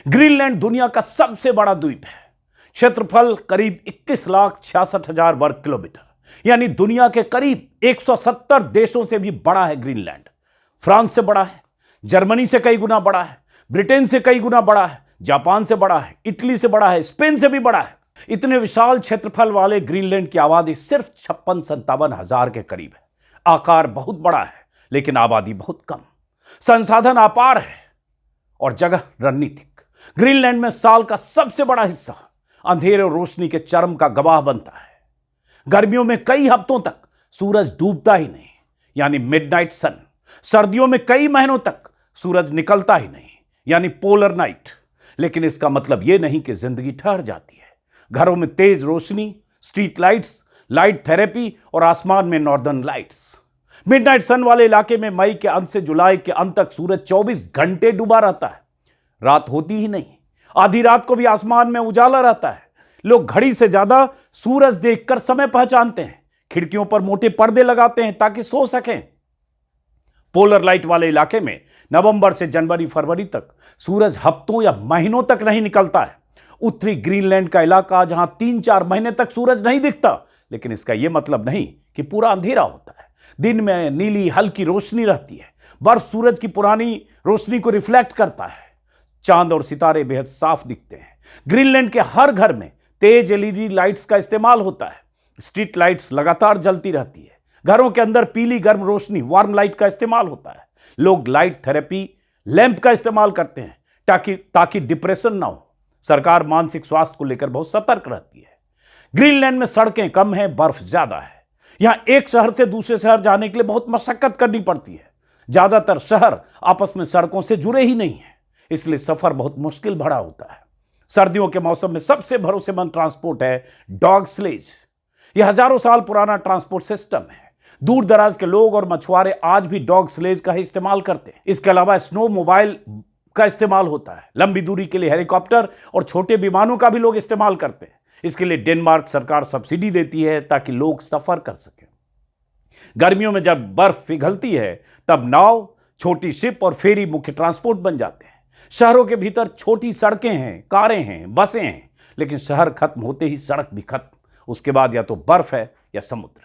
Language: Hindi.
ग्रीनलैंड दुनिया का सबसे बड़ा द्वीप है। क्षेत्रफल करीब 21,66,000 वर्ग किलोमीटर, यानी दुनिया के करीब 170 देशों से भी बड़ा है ग्रीनलैंड। फ्रांस से बड़ा है, जर्मनी से कई गुना बड़ा है, ब्रिटेन से कई गुना बड़ा है, जापान से बड़ा है, इटली से बड़ा है, स्पेन से भी बड़ा है। इतने विशाल क्षेत्रफल वाले ग्रीनलैंड की आबादी सिर्फ 56-57 हजार के करीब है। आकार बहुत बड़ा है लेकिन आबादी बहुत कम, संसाधन अपार है और जगह रणनीतिक। ग्रीनलैंड में साल का सबसे बड़ा हिस्सा अंधेरे और रोशनी के चरम का गवाह बनता है। गर्मियों में कई हफ्तों तक सूरज डूबता ही नहीं, यानी मिडनाइट सन। सर्दियों में कई महीनों तक सूरज निकलता ही नहीं, यानी पोलर नाइट। लेकिन इसका मतलब यह नहीं कि जिंदगी ठहर जाती है। घरों में तेज रोशनी, स्ट्रीट लाइट्स, लाइट थेरेपी और आसमान में नॉर्दर्न लाइट्स। मिडनाइट सन वाले इलाके में मई के अंत से जुलाई के अंत तक सूरज 24 घंटे डूबा रहता है। रात होती ही नहीं, आधी रात को भी आसमान में उजाला रहता है। लोग घड़ी से ज्यादा सूरज देखकर समय पहचानते हैं, खिड़कियों पर मोटे पर्दे लगाते हैं ताकि सो सकें। पोलर लाइट वाले इलाके में नवंबर से जनवरी फरवरी तक सूरज हफ्तों या महीनों तक नहीं निकलता है। उत्तरी ग्रीनलैंड का इलाका जहां 3-4 महीने तक सूरज नहीं दिखता, लेकिन इसका यह मतलब नहीं कि पूरा अंधेरा होता है। दिन में नीली हल्की रोशनी रहती है। बर्फ सूरज की पुरानी रोशनी को रिफ्लेक्ट करता है। चांद और सितारे बेहद साफ दिखते हैं। ग्रीनलैंड के हर घर में तेज एलईडी लाइट्स का इस्तेमाल होता है। स्ट्रीट लाइट्स लगातार जलती रहती है। घरों के अंदर पीली गर्म रोशनी वार्म लाइट का इस्तेमाल होता है। लोग लाइट थेरेपी लैंप का इस्तेमाल करते हैं ताकि डिप्रेशन ना हो। सरकार मानसिक स्वास्थ्य को लेकर बहुत सतर्क रहती है। ग्रीनलैंड में सड़कें कम हैं, बर्फ ज्यादा है। यहां एक शहर से दूसरे शहर जाने के लिए बहुत मशक्कत करनी पड़ती है। ज्यादातर शहर आपस में सड़कों से जुड़े ही नहीं है, इसलिए सफर बहुत मुश्किल भरा होता है। सर्दियों के मौसम में सबसे भरोसेमंद ट्रांसपोर्ट है डॉग स्लेज। यह हजारों साल पुराना ट्रांसपोर्ट सिस्टम है। दूर दराज के लोग और मछुआरे आज भी डॉग स्लेज का ही इस्तेमाल करते हैं। इसके अलावा स्नो मोबाइल का इस्तेमाल होता है। लंबी दूरी के लिए हेलीकॉप्टर और छोटे विमानों का भी लोग इस्तेमाल करते हैं। इसके लिए डेनमार्क सरकार सब्सिडी देती है ताकि लोग सफर कर सकें। गर्मियों में जब बर्फ पिघलती है तब नाव, छोटी शिप और फेरी मुख्य ट्रांसपोर्ट बन जाते हैं। शहरों के भीतर छोटी सड़कें हैं, कारें हैं, बसें हैं, लेकिन शहर खत्म होते ही सड़क भी खत्म। उसके बाद या तो बर्फ है या समुद्र।